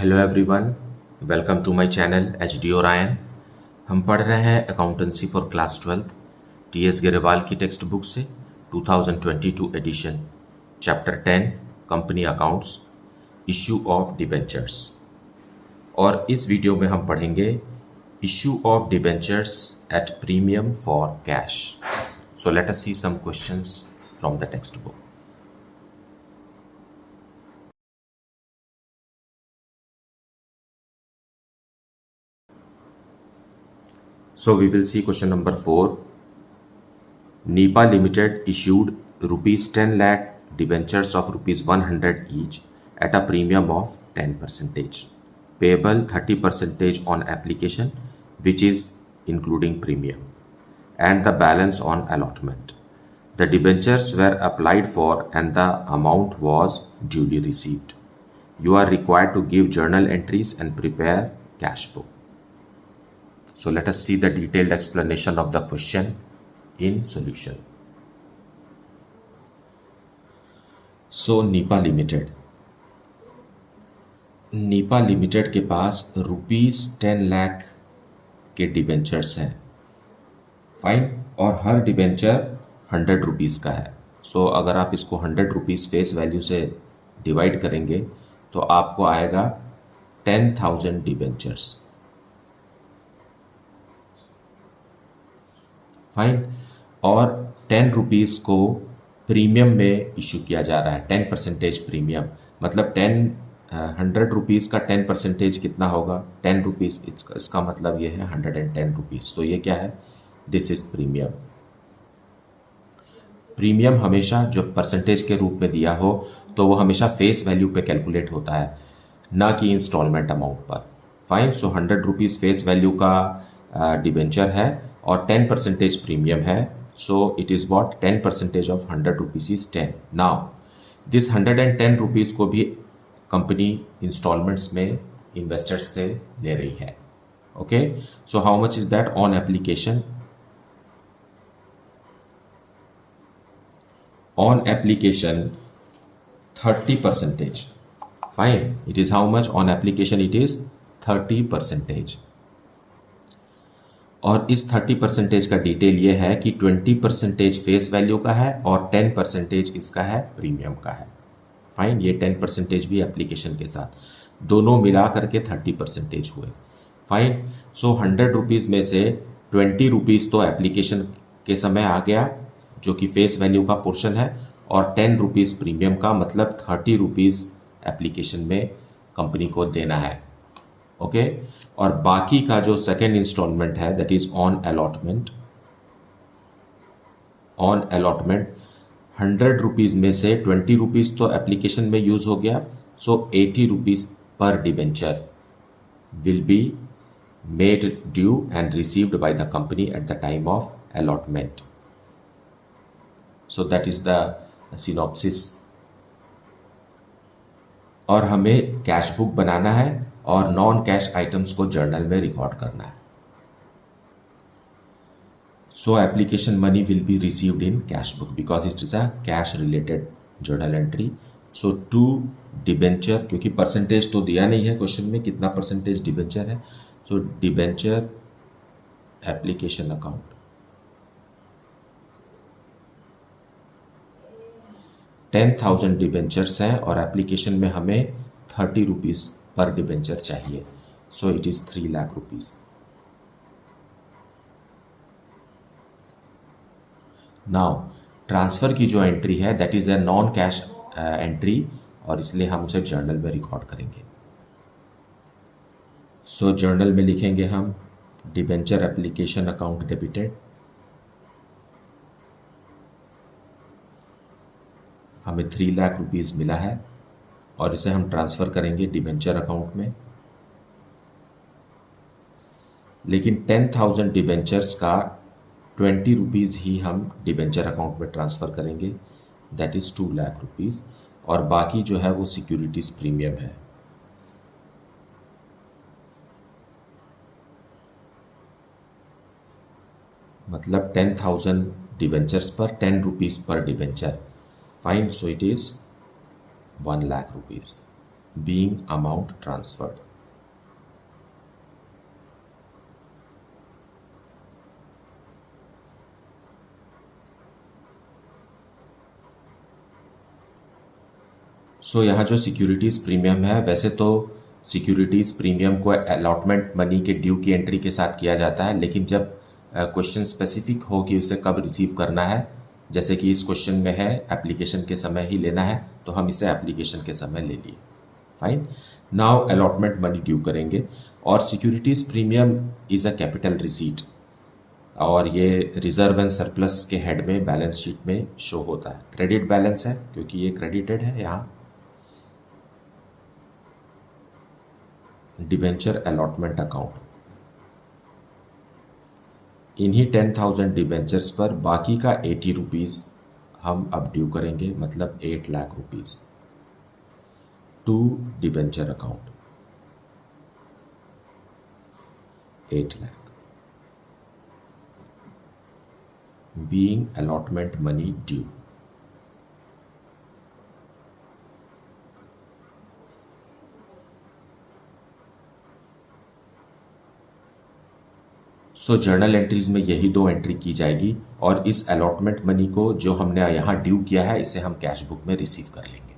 Hello everyone, welcome to my channel H D Orion. हम पढ़ रहे हैं accountancy for class 12 T S Grewal की टेक्स्ट बुक से 2022 edition, chapter 10 company accounts, issue of debentures. और इस वीडियो में हम पढ़ेंगे issue of debentures at premium for cash. So let us see some questions from the text book. So we will see question number 4. NEPA Limited issued rupees 10 lakh debentures of rupees 100 each at a premium of 10%, payable 30% on application, which is including premium, and the balance on allotment. The debentures were applied for and the amount was duly received. You are required to give journal entries and prepare cash book. So let us see the detailed explanation of the question in solution. So NEPA limited के पास ₹10 लाख के debentures हैं, fine. और हर debenture ₹100 का है। सो अगर आप इसको ₹100 face value से डिवाइड करेंगे तो आपको आएगा 10,000 डिबेंचर्स, फाइन। और ₹10 को प्रीमियम में इशू किया जा रहा है, 10% प्रीमियम। मतलब ₹100 का 10% कितना होगा? ₹10। इसका मतलब ये है ₹110। तो ये क्या है? This is premium. प्रीमियम हमेशा जो परसेंटेज के रूप में दिया हो तो वो हमेशा फेस वैल्यू पे कैलकुलेट होता है, ना कि इंस्टॉलमेंट अमाउंट पर, फाइन। सो ₹100 फेस वैल्यू का डिबेंचर है और 10% प्रीमियम है। सो it is what 10% of ₹100 is 10। Now this ₹110 को भी कंपनी इंस्टॉलमेंट्स में इन्वेस्टर्स से ले रही है। Okay, so how much is that on application? On application 30%, fine. It is how much on application? It is 30%। और इस 30% का डिटेल ये है कि 20% फेस वैल्यू का है और 10% इसका है प्रीमियम का है, फाइन। ये 10% भी एप्लीकेशन के साथ दोनों मिला करके 30% हुए, फाइन। सो ₹100 में से ₹20 तो एप्लीकेशन के समय आ गया, जो कि फेस वैल्यू का पोर्शन है, और ₹10 प्रीमियम का, मतलब ₹30 एप्लीकेशन में कंपनी को देना है। ओके, और बाकी का जो सेकेंड इंस्टॉलमेंट है that is on allotment. On allotment ₹100 में से ₹20 तो एप्लीकेशन में यूज हो गया, सो ₹80 पर debenture will be made due and received by the company at the time of allotment. So that is the synopsis. और हमें कैश बुक बनाना है और नॉन कैश आइटम्स को जर्नल में रिकॉर्ड करना है। So application money will be received in cash book because it is a cash related journal entry. So to debenture, क्योंकि परसेंटेज तो दिया नहीं है क्वेश्चन में कितना परसेंटेज डिबेंचर है। सो डिबेंचर एप्लीकेशन अकाउंट 10,000 डिबेंचर्स हैं और एप्लीकेशन में हमें ₹30 पर डिबेंचर चाहिए। So it is ₹3 lakh. Now transfer की जो एंट्री है that is a non cash entry, और इसलिए हम उसे जर्नल में रिकॉर्ड करेंगे। सो जर्नल में लिखेंगे हम डिबेंचर एप्लीकेशन अकाउंट डेबिटेड। हमें ₹3 लाख मिला है और इसे हम ट्रांसफ़र करेंगे डिबेंचर अकाउंट में। लेकिन 10,000 डिबेंचर्स का ₹20 ही हम डिबेंचर अकाउंट में ट्रांसफ़र करेंगे, दैट इज़ ₹2 लाख, और बाकी जो है वो सिक्योरिटीज़ प्रीमियम है। मतलब 10,000 डिबेंचर्स पर ₹10 पर debenture, fine. So it is ₹1 lakh. being amount transferred. सो यहाँ जो सिक्योरिटीज़ प्रीमियम है, वैसे तो सिक्योरिटीज़ प्रीमियम को अलॉटमेंट मनी के ड्यू की एंट्री के साथ किया जाता है, लेकिन जब क्वेश्चन स्पेसिफिक हो कि उसे कब रिसीव करना है, जैसे कि इस क्वेश्चन में है एप्लीकेशन के समय ही लेना है, तो हम इसे एप्लीकेशन के समय ले लिए. Fine. Now allotment money due करेंगे, और securities premium is a capital receipt, और ये रिजर्व एंड सरप्लस के हेड में बैलेंस शीट में शो होता है. क्रेडिट बैलेंस है क्योंकि ये क्रेडिटेड है. यहाँ डिबेंचर अलॉटमेंट अकाउंट, इन्हीं 10,000 डिबेंचर्स पर बाकी का 80 रुपीज़ हम अब ड्यू करेंगे, मतलब 8 lakh rupees to debenture account. 8 lakh being allotment money due. So journal entries में यही दो एंट्री की जाएगी, और इस अलॉटमेंट मनी को जो हमने यहाँ ड्यू किया है, इसे हम कैश बुक में रिसीव कर लेंगे.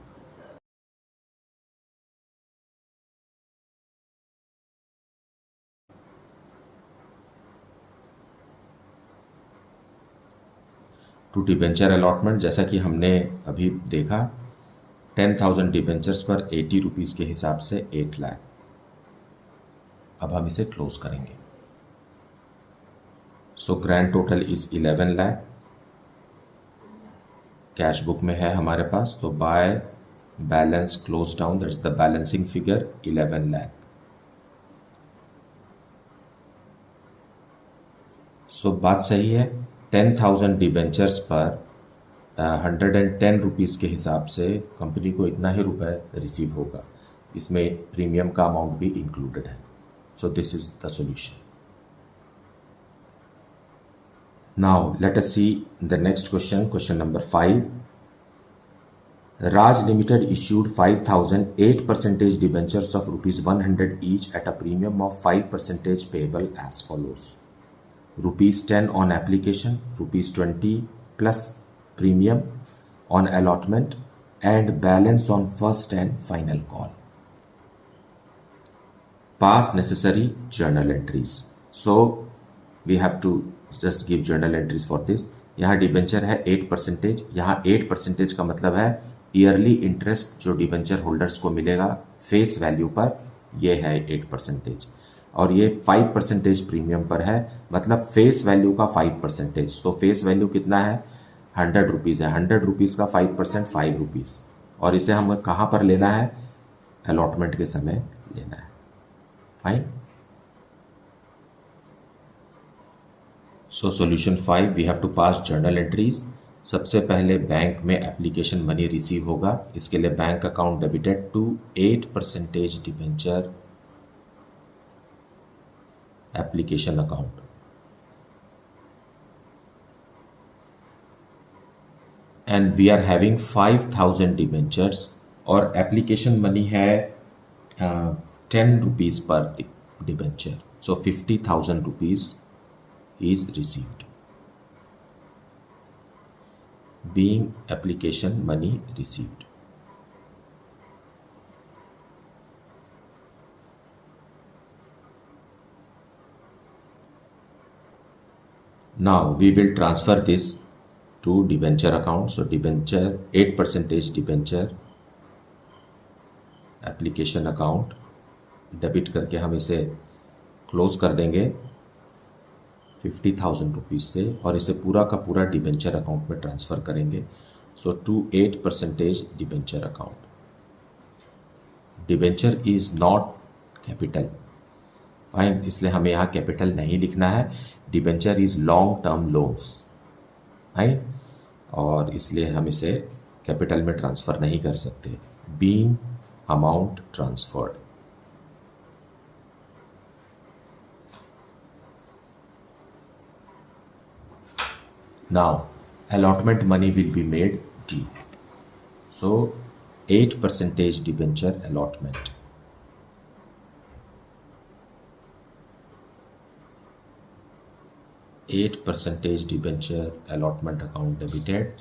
टू डिबेंचर अलॉटमेंट, जैसा कि हमने अभी देखा, 10,000 डिबेंचर्स पर 80 रुपीज़ के हिसाब से 8 लाख. अब हम इसे क्लोज करेंगे. So grand total is 11 lakh. Cash book में है हमारे पास, तो by balance close down, that's the balancing figure 11 lakh. So बात सही है, 10,000 डिबेंचर्स पर 110 रुपीज़ के हिसाब से कंपनी को इतना ही रुपए रिसीव होगा. इसमें प्रीमियम का अमाउंट भी इंक्लूडेड है. So this is the solution. Now let us see the next question, question number 5. Raj Limited issued 5,008% debentures of rupees 100 each at a premium of 5% payable as follows. Rupees 10 on application, rupees 20 plus premium on allotment, and balance on first and final call. Pass necessary journal entries. So we have to just give journal entries for this. यहाँ debenture है 8%. यहाँ 8% का मतलब है yearly interest जो debenture holders को मिलेगा face value पर, ये है 8%. और ये 5% प्रीमियम पर है, मतलब फेस वैल्यू का 5%. सो फेस वैल्यू कितना है, 100 रुपीज़ है. 100 रुपीज़ का 5% 5 रुपीज़, और इसे हमें कहाँ पर लेना है, अलॉटमेंट के समय लेना है. Fine. So solution 5, we have to pass journal entries. सबसे पहले बैंक में एप्लीकेशन मनी रिसीव होगा, इसके लिए bank account debited to 8% debenture application account. And we are having 5,000 debentures, और एप्लीकेशन मनी है 10 रुपीज़ पर debenture. So 50,000 rupees is received, being application money received. Now we will transfer this to debenture account. So debenture 8% debenture application account debit करके हम इसे close कर देंगे 50,000 rupees से, और इसे पूरा का पूरा डिबेंचर अकाउंट में ट्रांसफ़र करेंगे. So to 8% debenture account. Debenture is not capital. Fine, इसलिए हमें यहाँ कैपिटल नहीं लिखना है. Debenture is long term loans. Fine, और इसलिए हम इसे कैपिटल में ट्रांसफ़र नहीं कर सकते. Being amount transferred. Now allotment money will be made due. So 8% debenture allotment. 8% debenture allotment account debited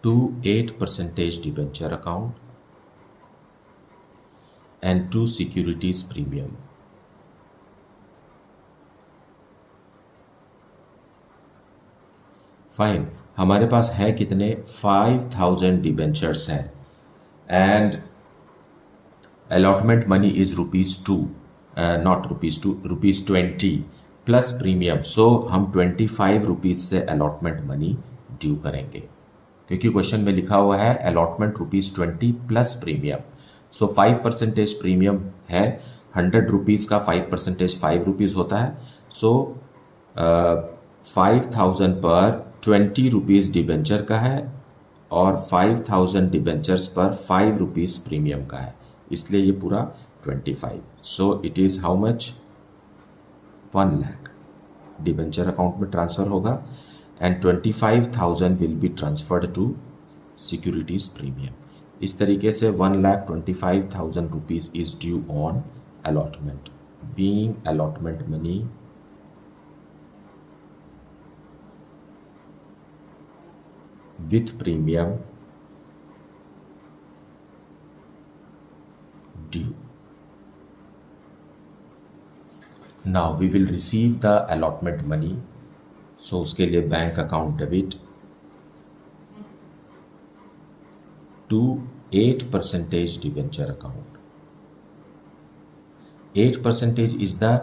to 8% debenture account and to securities premium. Fine. हमारे पास है कितने? 5000 डिबेंचर्स हैं and allotment money is ₹2, not ₹2, ₹20 plus premium. So हम ₹25 से allotment money due करेंगे क्योंकि question में लिखा हुआ है अलॉटमेंट ₹20 प्लस प्रीमियम. सो 5% प्रीमियम है. ₹100 का 5% ₹5 होता है. सो 5000 पर ₹20 डिबेंचर का है और 5000 डिबेंचर्स पर ₹5 प्रीमियम का है, इसलिए ये पूरा 25. So it is how much? 1 lakh debenture account में ट्रांसफ़र होगा and 25,000 will be transferred to securities premium. इस तरीके से 1,25,000 rupees is due on allotment. Being allotment money with premium due. Now we will receive the allotment money. So उसके लिए bank account debit to 8% debenture account. 8% is the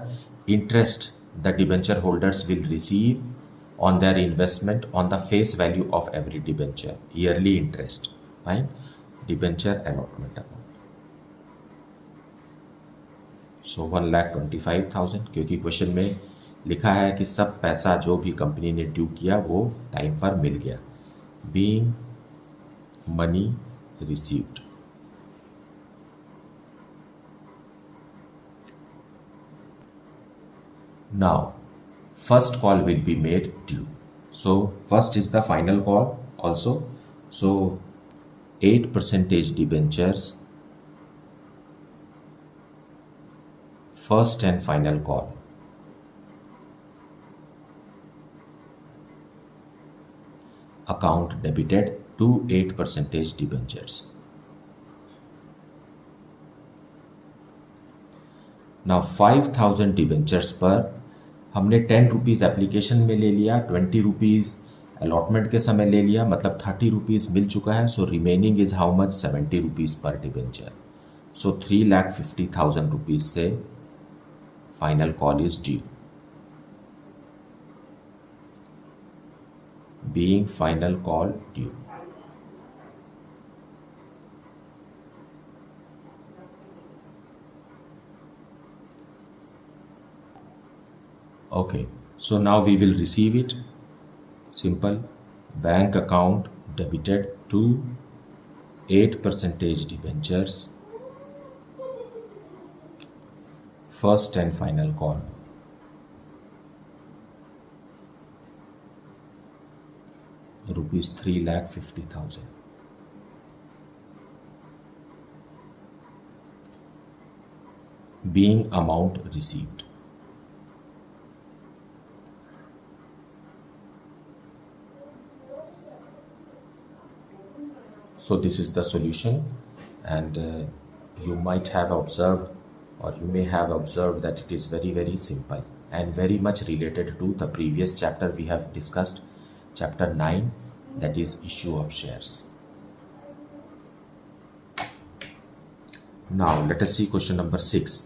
interest the debenture holders will receive on their investment on the face value of every debenture, yearly interest. Fine. Debenture allotment account. So 1,25,000 क्योंकि question में लिखा है कि सब पैसा जो भी company ने ड्यू किया वो टाइम पर मिल गया. Being money received. Now first call will be made due. So first is the final call also. So 8% debentures, first and final call. Account debited to 8% debentures. Now 5,000 debentures पर हमने ₹10 application में ले लिया, ₹20 allotment के समय ले लिया, मतलब ₹30 मिल चुका है. So remaining is how much? ₹70 पर डिबेंचर. सो 3,50,000 रुपीज़ से final call is due. Being final call due. Okay, so now we will receive it. Simple. Bank account debited to 8% debentures. First and final call. ₹3,50,000. Being amount received. So this is the solution, and you might have observed or you may have observed that it is very simple and very much related to the previous chapter we have discussed, chapter 9, that is issue of shares. Now let us see question number 6.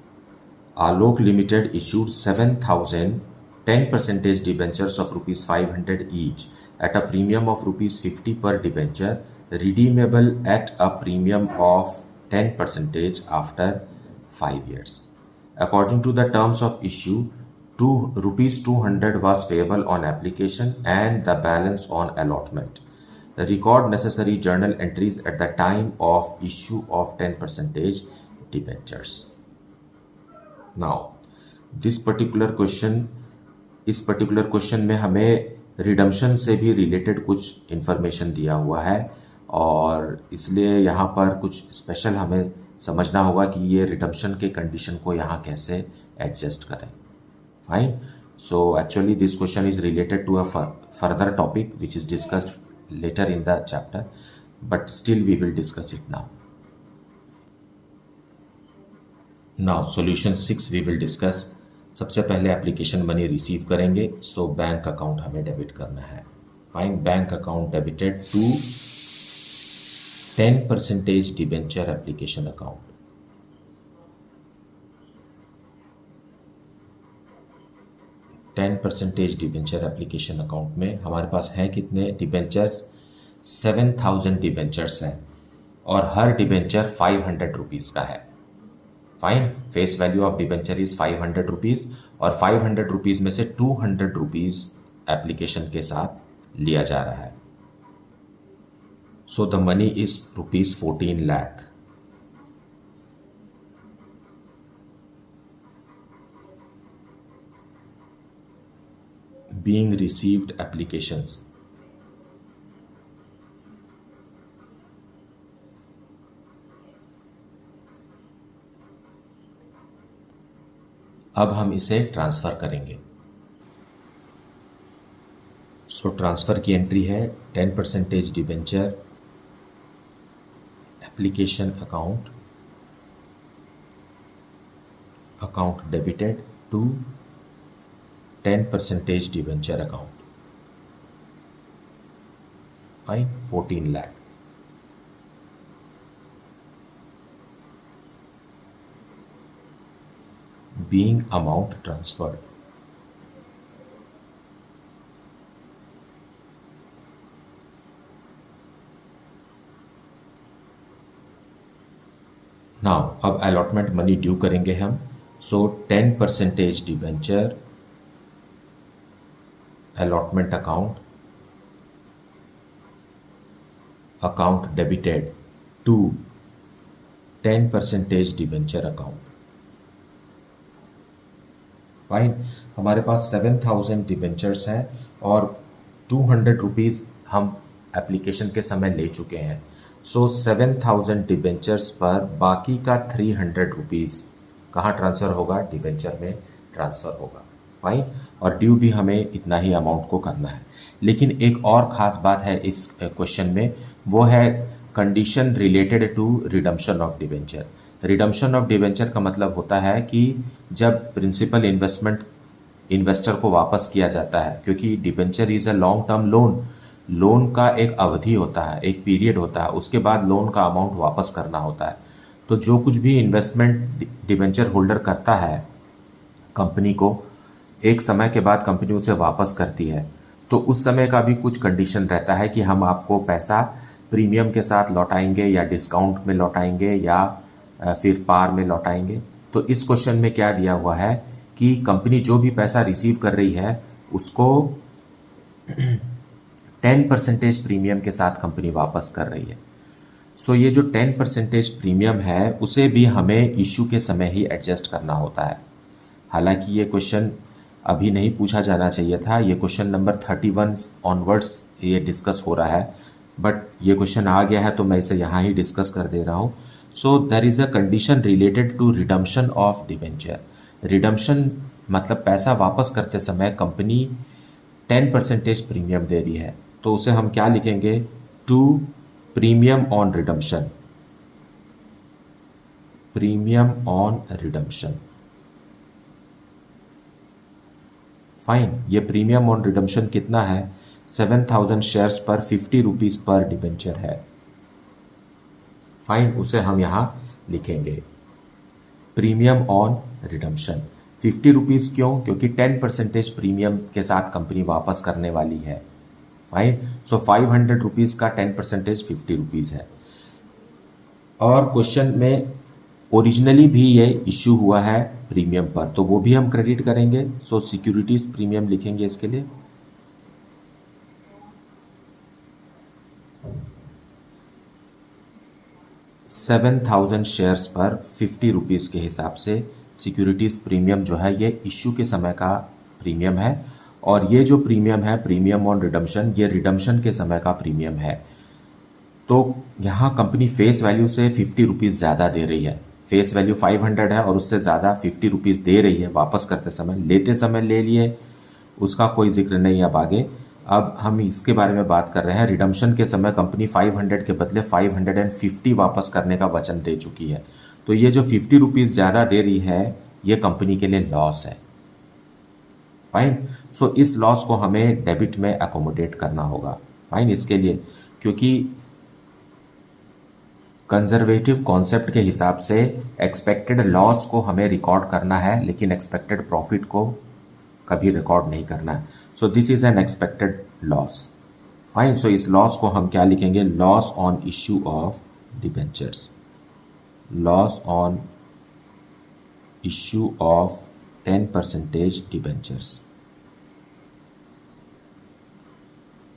Alok Limited issued 7,000 10% debentures of ₹500 each at a premium of ₹50 per debenture, redeemable at a premium of 10% after 5 years. According to the terms of issue, ₹200 was payable on application and the balance on allotment. Record necessary journal entries at the time of issue of 10% debentures. Now, this particular question, इस particular question में हमें redemption से भी related कुछ information दिया हुआ है और इसलिए यहाँ पर कुछ स्पेशल हमें समझना होगा कि ये रिडम्पशन के कंडीशन को यहाँ कैसे एडजस्ट करें. Fine. So actually this question is related to a further topic which is discussed later in the chapter, but still we will discuss it now. Now solution 6 we will discuss. सबसे पहले application money receive करेंगे, so bank account हमें debit करना है. Fine. Bank account debited to 10% debenture application account. Ten percentage debenture application account में हमारे पास है कितने डिबेंचर्स? 7,000 डिबेंचर्स हैं और हर डिबेंचर 500 रुपीज़ का है. Fine. Face value of debenture is 500 rupees और 500 रुपीज़ में से 200 रुपीज़ एप्लीकेशन के साथ लिया जा रहा है. So the money is rupees 14 lakh. being received applications. अब हम इसे ट्रांसफ़र करेंगे. सो ट्रांसफ़र की एंट्री है 10% debenture application account debited to 10% debenture account. Fine. 14 lakh. being amount transferred. Now अब अलॉटमेंट मनी ड्यू करेंगे हम. So 10% debenture allotment account debited to 10% debenture account. Fine. हमारे पास 7,000 डिबेंचर्स हैं और 200 रुपीज़ हम एप्लीकेशन के समय ले चुके हैं. सो 7,000 डिबेंचर्स पर बाकी का 300 रुपीज़ कहाँ ट्रांसफ़र होगा? डिबेंचर में ट्रांसफ़र होगा. फाइन. और ड्यू भी हमें इतना ही अमाउंट को करना है. लेकिन एक और ख़ास बात है इस क्वेश्चन में, वो है condition related to redemption of debenture. Redemption of debenture का मतलब होता है कि जब प्रिंसिपल इन्वेस्टर को वापस किया जाता है, क्योंकि debenture is a long term loan का एक अवधि होता है, एक पीरियड होता है, उसके बाद लोन का अमाउंट वापस करना होता है. तो जो कुछ भी इन्वेस्टमेंट डिबेंचर होल्डर करता है कंपनी को, एक समय के बाद कंपनी उसे वापस करती है, तो उस समय का भी कुछ कंडीशन रहता है कि हम आपको पैसा प्रीमियम के साथ लौटाएंगे या डिस्काउंट में लौटाएंगे या फिर पार में लौटाएंगे. तो इस क्वेश्चन में क्या दिया हुआ है कि कंपनी जो भी पैसा रिसीव कर रही है उसको 10% प्रीमियम के साथ कंपनी वापस कर रही है. सो ये जो 10% प्रीमियम है उसे भी हमें इशू के समय ही एडजस्ट करना होता है. हालांकि ये क्वेश्चन अभी नहीं पूछा जाना चाहिए था, ये क्वेश्चन नंबर 31 ऑनवर्ड्स ये डिस्कस हो रहा है, बट ये क्वेश्चन आ गया है तो मैं इसे यहाँ ही डिस्कस कर दे रहा हूँ. So there is a condition related to redemption of debenture. Redemption मतलब पैसा वापस करते समय कंपनी 10% प्रीमियम दे रही है, तो उसे हम क्या लिखेंगे? To premium on redemption. Premium on redemption. Fine. ये प्रीमियम ऑन रिडम्पशन कितना है? 7,000 शेयर्स पर 50 रुपीज़ पर डिबेंचर है. फाइन. उसे हम यहाँ लिखेंगे प्रीमियम ऑन रिडम्पशन. 50 रुपीज़ क्यों? क्योंकि 10% प्रीमियम के साथ कंपनी वापस करने वाली है. फाइन. सो 500 रुपीज़ का 10% 50 रुपीज़ है. और क्वेश्चन में ओरिजिनली भी ये इश्यू हुआ है प्रीमियम पर, तो वो भी हम क्रेडिट करेंगे. सो सिक्योरिटीज प्रीमियम लिखेंगे इसके लिए. $7,000 शेयर्स पर 50 रुपीज़ के हिसाब से सिक्योरिटीज़ प्रीमियम जो है ये इश्यू के समय का प्रीमियम है, और ये जो प्रीमियम है प्रीमियम ऑन रिडम्पशन, ये रिडम्पशन के समय का प्रीमियम है. तो यहाँ कंपनी फेस वैल्यू से 50 रुपीज़ ज़्यादा दे रही है, फेस वैल्यू 500 है और उससे ज़्यादा 50 रुपीज़ दे रही है वापस करते समय। लेते समय ले लिए उसका कोई जिक्र नहीं अब आगे। अब हम इसके बारे में बात कर रहे हैं, रिडम्पशन के समय कंपनी 500 के बदले 550 वापस करने का वचन दे चुकी है। तो ये जो 50 रुपीज़ ज़्यादा दे रही है ये कंपनी के लिए लॉस है। फाइन। सो इस लॉस को हमें डेबिट में अकोमोडेट करना होगा। फाइन। इसके लिए क्योंकि कंजर्वेटिव कॉन्सेप्ट के हिसाब से एक्सपेक्टेड लॉस को हमें रिकॉर्ड करना है, लेकिन एक्सपेक्टेड प्रॉफिट को कभी रिकॉर्ड नहीं करना है। So this is an expected loss. Fine. So इस लॉस को हम क्या लिखेंगे? Loss on issue of debentures. Loss on issue of 10% debentures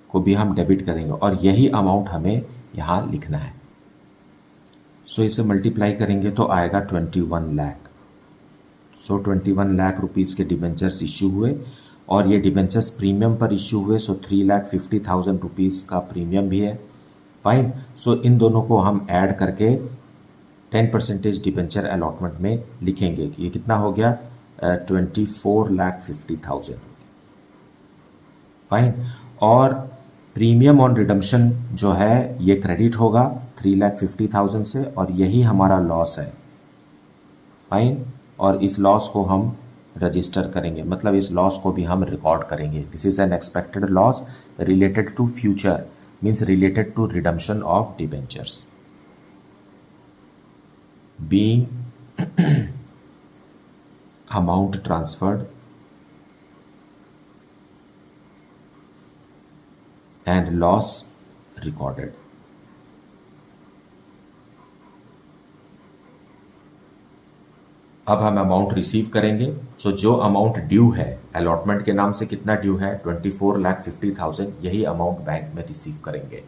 को भी हम डेबिट करेंगे और यही अमाउंट हमें यहाँ लिखना है। सो इसे मल्टीप्लाई करेंगे तो आएगा 21 लाख। सो 21 लाख रुपीज़ के डिबेंचर्स इश्यू हुए और ये डिबेंचर्स प्रीमियम पर इश्यू हुए। सो 3,50,000 रुपीज़ का प्रीमियम भी है। फाइन। सो इन दोनों को हम ऐड करके 10% डिबेंचर अलॉटमेंट में लिखेंगे। ये कितना हो गया? 24,50,000। फाइन। और प्रीमियम ऑन रिडम्पशन जो है ये क्रेडिट होगा 3,50,000 से और यही हमारा लॉस है। फाइन। और इस लॉस को हम रजिस्टर करेंगे, मतलब इस लॉस को भी हम रिकॉर्ड करेंगे। This is an expected loss related to future, means related to redemption of debentures being amount transferred and loss recorded. अब हम अमाउंट रिसीव करेंगे। सो जो अमाउंट ड्यू है अलॉटमेंट के नाम से, कितना ड्यू है? 24,50,000। यही अमाउंट बैंक में रिसीव करेंगे।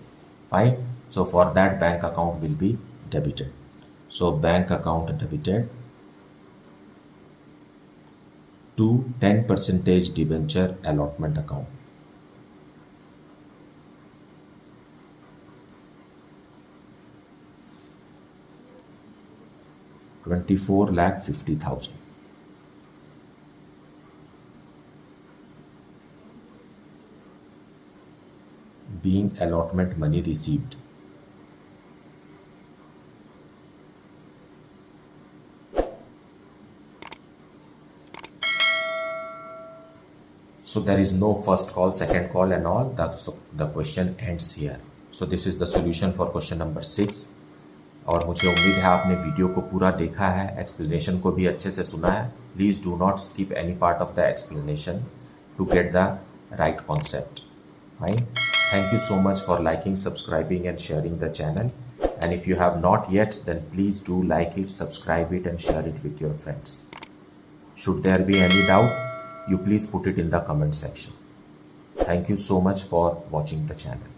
Fine. So for that bank account will be debited. So bank account debited to 10% debenture allotment account. $24,50,000 being allotment money received. So there is no first call, second call and all. The question ends here. So this is the solution for question number 6. और मुझे उम्मीद है आपने video को पूरा देखा है, explanation को भी अच्छे से सुना है। Please do not skip any part of the explanation to get the right concept. Fine. Thank you so much for liking, subscribing and sharing the channel. And if you have not yet, then please do like it, subscribe it and share it with your friends. Should there be any doubt, you please put it in the comment section. Thank you so much for watching the channel.